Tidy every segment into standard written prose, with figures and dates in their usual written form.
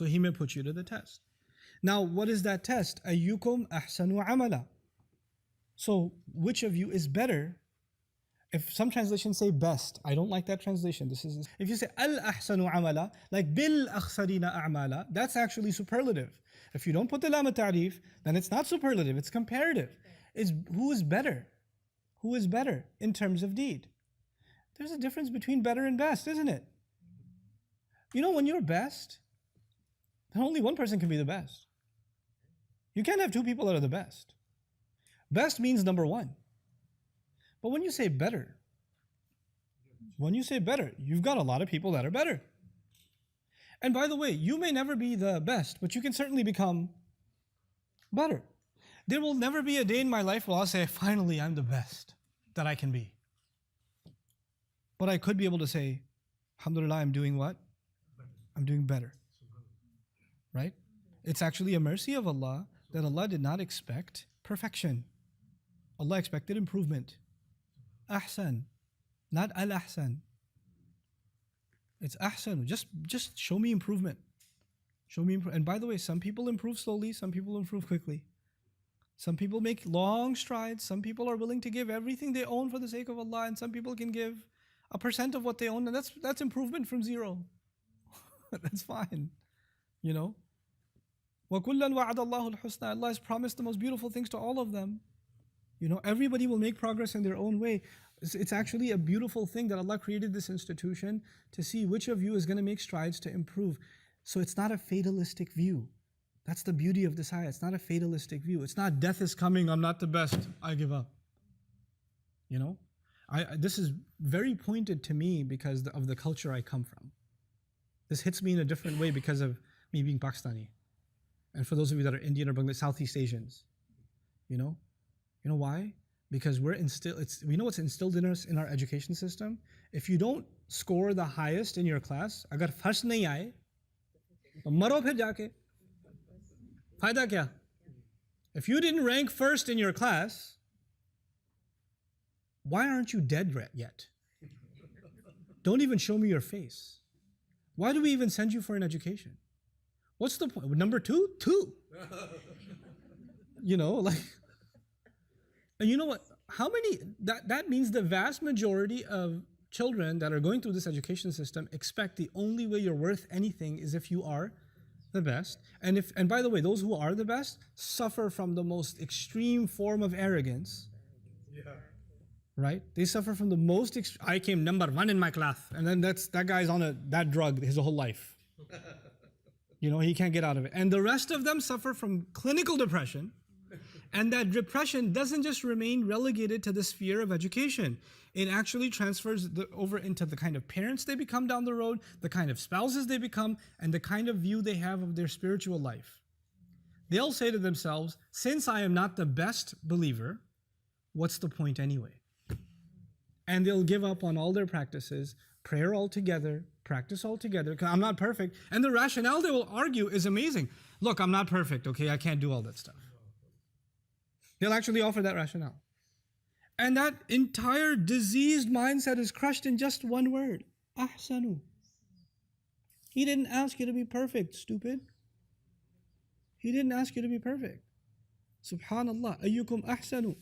So He may put you to the test. Now, what is that test? Ayyukum ahsanu amala. So, which of you is better? If some translations say best, I don't like that translation. If you say al-ahsanu amala, like bil akhsarina a'mala, that's actually superlative. If you don't put the lam ta'rif, then it's not superlative, it's comparative. It's who is better? Who is better in terms of deed? There's a difference between better and best, isn't it? You know, when you're best, then only one person can be the best. You can't have two people that are the best. Best means number one. But when you say better, you've got a lot of people that are better. And by the way, you may never be the best, but you can certainly become better. There will never be a day in my life where I'll say, finally, I'm the best that I can be. But I could be able to say, alhamdulillah, I'm doing what? I'm doing better. Right? It's actually a mercy of Allah that Allah did not expect perfection. Allah expected improvement. Ahsan, not al-ahsan. It's ahsan. Just show me improvement. Show me And by the way, some people improve slowly, some people improve quickly. Some people make long strides. Some people are willing to give everything they own for the sake of Allah, and some people can give 1% of what they own, and that's improvement from zero. That's fine. You know? وَكُلًّا وَعَدَ اللَّهُ الْحُسْنَى. Allah has promised the most beautiful things to all of them. You know, everybody will make progress in their own way. It's actually a beautiful thing that Allah created this institution to see which of you is going to make strides to improve. So it's not a fatalistic view. That's the beauty of this ayah. It's not a fatalistic view. It's not death is coming, I'm not the best, I give up. You know, this is very pointed to me because of the culture I come from. This hits me in a different way because of me being Pakistani. And for those of you that are Indian or Bangladesh, Southeast Asians, you know why? Because we know what's instilled in us in our education system. If you don't score the highest in your class, agar first nahi aaye, to maro phir jaake. Fayda kya? If you didn't rank first in your class, why aren't you dead yet? Don't even show me your face. Why do we even send you for an education? What's the point? Number two? You know, like, and you know what? That means the vast majority of children that are going through this education system expect the only way you're worth anything is if you are the best. And by the way, those who are the best suffer from the most extreme form of arrogance. Yeah. Right? They suffer from the most I came number one in my class, and then that guy's on that drug his whole life. You know, he can't get out of it. And the rest of them suffer from clinical depression. And that depression doesn't just remain relegated to the sphere of education. It actually transfers over into the kind of parents they become down the road, the kind of spouses they become, and the kind of view they have of their spiritual life. They'll say to themselves, since I am not the best believer, what's the point anyway? And they'll give up on all their practices, prayer altogether, practice altogether, because I'm not perfect. And the rationale they will argue is amazing. Look, I'm not perfect, okay? I can't do all that stuff. They'll actually offer that rationale. And that entire diseased mindset is crushed in just one word. Ahsanu. He didn't ask you to be perfect, stupid. He didn't ask you to be perfect. Subhanallah. Ayyukum ahsanu.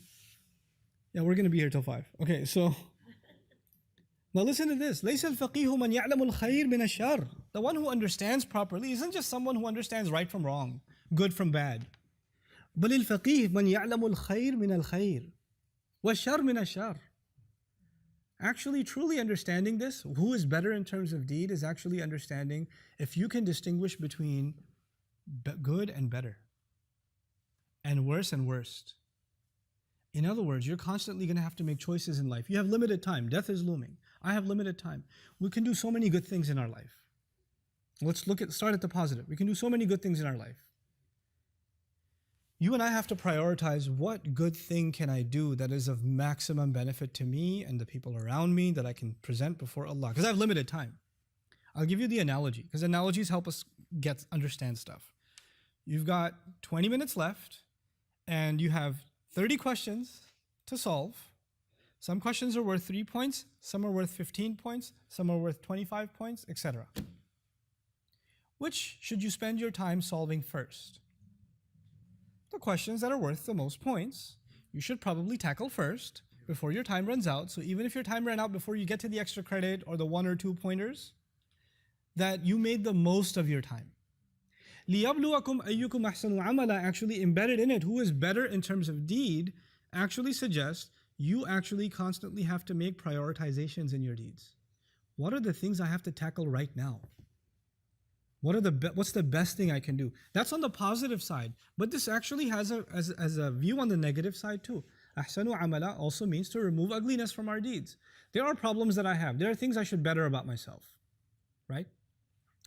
Yeah, we're going to be here till 5. Okay, so now listen to this. لَيْسَ الْفَقِيهُ مَنْ يَعْلَمُ الْخَيْرِ مِنَ الشَّرِّ. The one who understands properly isn't just someone who understands right from wrong, good from bad. بل الفقيه من يعلم الخير من الخير والشر من الشر. Actually, truly understanding this, who is better in terms of deed, is actually understanding if you can distinguish between good and better, and worse and worst. In other words, you're constantly going to have to make choices in life. You have limited time. Death is looming. I have limited time. We can do so many good things in our life. Let's start at the positive. We can do so many good things in our life. You and I have to prioritize what good thing can I do that is of maximum benefit to me and the people around me that I can present before Allah. Because I have limited time. I'll give you the analogy, because analogies help us understand stuff. You've got 20 minutes left, and you have 30 questions to solve. Some questions are worth 3 points, some are worth 15 points, some are worth 25 points, etc. Which should you spend your time solving first? The questions that are worth the most points, you should probably tackle first before your time runs out. So even if your time ran out before you get to the extra credit or the 1 or 2 pointers, that you made the most of your time. لِيَبْلُوَكُمْ أَيُّكُمْ أَحْسَنُ عَمَلًا, actually embedded in it, who is better in terms of deed, actually suggests you actually constantly have to make prioritizations in your deeds. What are the things I have to tackle right now? What's the best thing I can do? That's on the positive side, but this actually has a view on the negative side too. Ahsanu amala also means to remove ugliness from our deeds. There are problems that I have. There are things I should better about myself, right?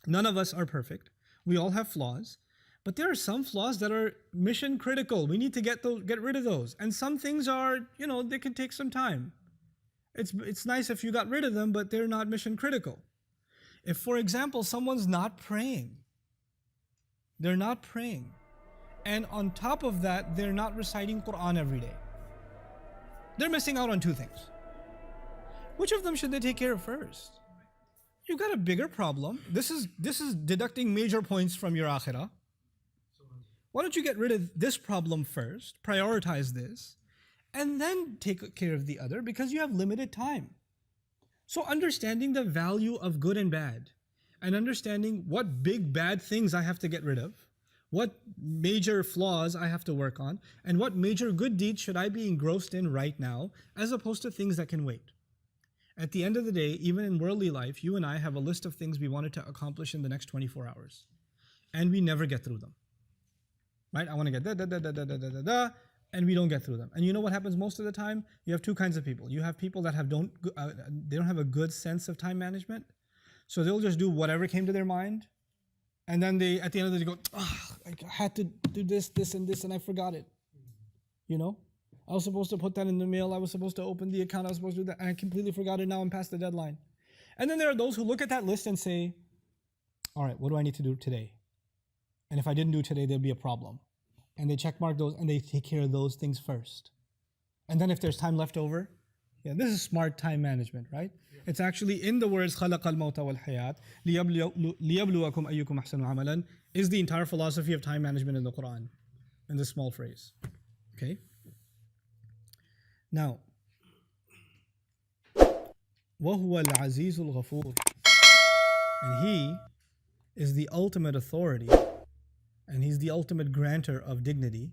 None of us are perfect. We all have flaws, but there are some flaws that are mission critical. We need to get rid of those. And some things are, they can take some time. It's nice if you got rid of them, but they're not mission critical. If, for example, someone's not praying, they're not praying, and on top of that, they're not reciting Quran every day, they're missing out on 2 things. Which of them should they take care of first? You've got a bigger problem. This is deducting major points from your akhirah. Why don't you get rid of this problem first, prioritize this, and then take care of the other, because you have limited time. So understanding the value of good and bad, and understanding what big bad things I have to get rid of, what major flaws I have to work on, and what major good deeds should I be engrossed in right now, as opposed to things that can wait. At the end of the day, even in worldly life, you and I have a list of things we wanted to accomplish in the next 24 hours, and we never get through them. Right? I want to get da, and we don't get through them. And you know what happens most of the time? You have 2 kinds of people. You have people that they don't have a good sense of time management, so they'll just do whatever came to their mind, and then at the end of the day go, I had to do this, and I forgot it. I was supposed to put that in the mail, I was supposed to open the account, I was supposed to do that, and I completely forgot it, now I'm past the deadline. And then there are those who look at that list and say, all right, what do I need to do today? And if I didn't do today, there'll be a problem. And they check mark those and they take care of those things first. And then if there's time left over, this is smart time management, right? Yeah. It's actually in the words خَلَقَ الْمَوْتَ وَالْحَيَاةِ لِيَبْلُوَكُمْ أَيُّكُمْ أَحْسَنُ عَمَلًا is the entire philosophy of time management in the Quran, in this small phrase. Okay? Now, وَهُوَ الْعَزِيزُ الْغَفُورُ, and He is the ultimate authority, and He's the ultimate grantor of dignity,